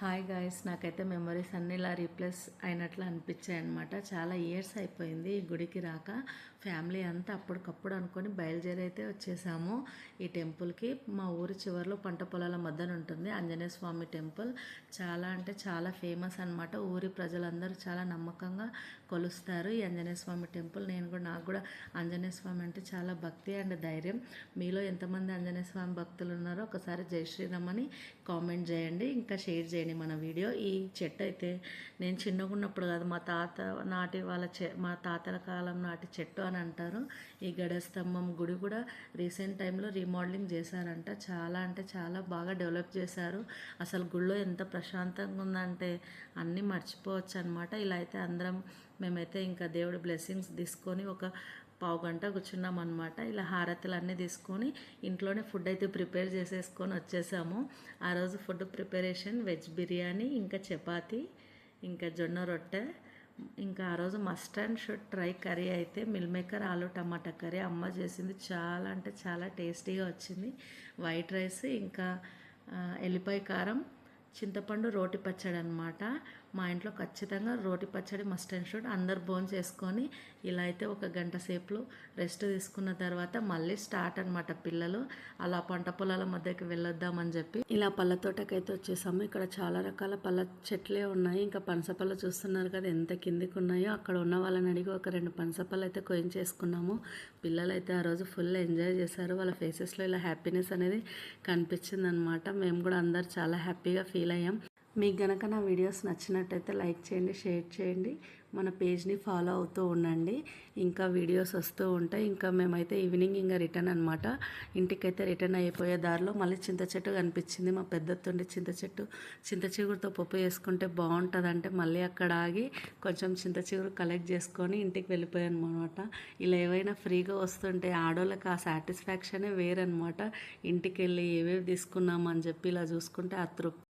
Hi guys, నాకైతే memories అన్నీ ఇలా రీప్లేస్ అయినట్లు అనిపించాయి అనమాట. చాలా ఇయర్స్ అయిపోయింది ఈ గుడికి రాక. ఫ్యామిలీ అంతా అప్పటికప్పుడు అనుకొని బయలుదేరి అయితే వచ్చేసాము ఈ టెంపుల్కి. మా ఊరి చివరిలో పంట పొలాల మధ్యన ఉంటుంది ఆంజనేయ స్వామి టెంపుల్. చాలా అంటే చాలా ఫేమస్ అనమాట. ఊరి ప్రజలందరూ చాలా నమ్మకంగా కొలుస్తారు ఈ ఆంజనేయ స్వామి టెంపుల్. నాకు కూడా ఆంజనేయ స్వామి అంటే చాలా భక్తి అండ్ ధైర్యం. మీలో ఎంతమంది ఆంజనేయ స్వామి భక్తులు ఉన్నారో ఒకసారి జై శ్రీరామ్ అని కామెంట్ చేయండి, ఇంకా షేర్ చేయండి మన వీడియో. ఈ చెట్టు అయితే నేను చిన్నగా ఉన్నప్పుడు కాదు, మా తాత నాటి వాళ్ళ మా తాతల కాలం నాటి చెట్టు అని అంటారు. ఈ గడస్తంభం గుడి కూడా రీసెంట్ టైంలో రీమోడలింగ్ చేశారంట. చాలా అంటే చాలా బాగా డెవలప్ చేశారు. అసలు గుడిలో ఎంత ప్రశాంతంగా ఉందంటే అన్నీ మర్చిపోవచ్చు అనమాట. ఇలా అయితే అందరం మేమైతే ఇంకా దేవుడి బ్లెస్సింగ్స్ తీసుకొని ఒక పావు గంట కూర్చున్నాం అనమాట. ఇలా హారతులు అన్నీ తీసుకొని ఇంట్లోనే ఫుడ్ అయితే ప్రిపేర్ చేసేసుకొని వచ్చేసాము. ఆ రోజు ఫుడ్ ప్రిపరేషన్ వెజ్ బిర్యానీ, ఇంకా చపాతి, ఇంకా జొన్న రొట్టె, ఇంకా ఆ రోజు must and should try curry అయితే మిల్ మేకర్ ఆలు టమాటా కర్రీ అమ్మ చేసింది. చాలా అంటే చాలా టేస్టీగా వచ్చింది. వైట్ రైస్, ఇంకా ఎల్లిపాయ కారం, చింతపండు, రోటి పచ్చడి అనమాట. మా ఇంట్లో ఖచ్చితంగా రోటి పచ్చడి మస్ట్ అండ్ షుడ్. అందరు భోజనం చేసుకొని ఇలా అయితే ఒక గంట సేపులో రెస్ట్ తీసుకున్న తర్వాత మళ్ళీ స్టార్ట్ అనమాట పిల్లలు. అలా పంట పొలాల మధ్యకి వెళ్ళొద్దామని చెప్పి ఇలా పళ్ళ తోటకైతే వచ్చేసాము. ఇక్కడ చాలా రకాల పళ్ళ చెట్లే ఉన్నాయి. ఇంకా పనసపళ్ళు చూస్తున్నారు కదా ఎంత కిందికి ఉన్నాయో. అక్కడ ఉన్న వాళ్ళని అడిగి ఒక 2 పనసపళ్ళు అయితే కోయించేసుకున్నాము. పిల్లలు అయితే ఆ రోజు ఫుల్ ఎంజాయ్ చేశారు. వాళ్ళ ఫేసెస్లో ఇలా హ్యాపీనెస్ అనేది కనిపించింది అనమాట. మేము కూడా అందరు చాలా హ్యాపీగా ఫీల్ అయ్యాం. మీకు గనక నా వీడియోస్ నచ్చినట్టయితే లైక్ చేయండి, షేర్ చేయండి, మన పేజ్ని ఫాలో అవుతూ ఉండండి. ఇంకా వీడియోస్ వస్తూ ఉంటాయి. ఇంకా మేమైతే ఈవినింగ్ ఇంకా రిటర్న్ అనమాట. ఇంటికైతే రిటర్న్ అయిపోయే దారిలో మళ్ళీ చింత చెట్టు కనిపించింది. మా పెద్దతుండి చింత చిగురుతో పప్పు వేసుకుంటే బాగుంటుంది అంటే మళ్ళీ అక్కడ ఆగి కొంచెం చింత చిగురు కలెక్ట్ చేసుకొని ఇంటికి వెళ్ళిపోయాను అనమాట. ఇలా ఏవైనా ఫ్రీగా వస్తుంటే ఆడోళ్ళకి ఆ సాటిస్ఫాక్షనే వేరనమాట. ఇంటికి వెళ్ళి ఏవేవి తీసుకున్నామని చెప్పి ఇలా చూసుకుంటే ఆ తృప్తి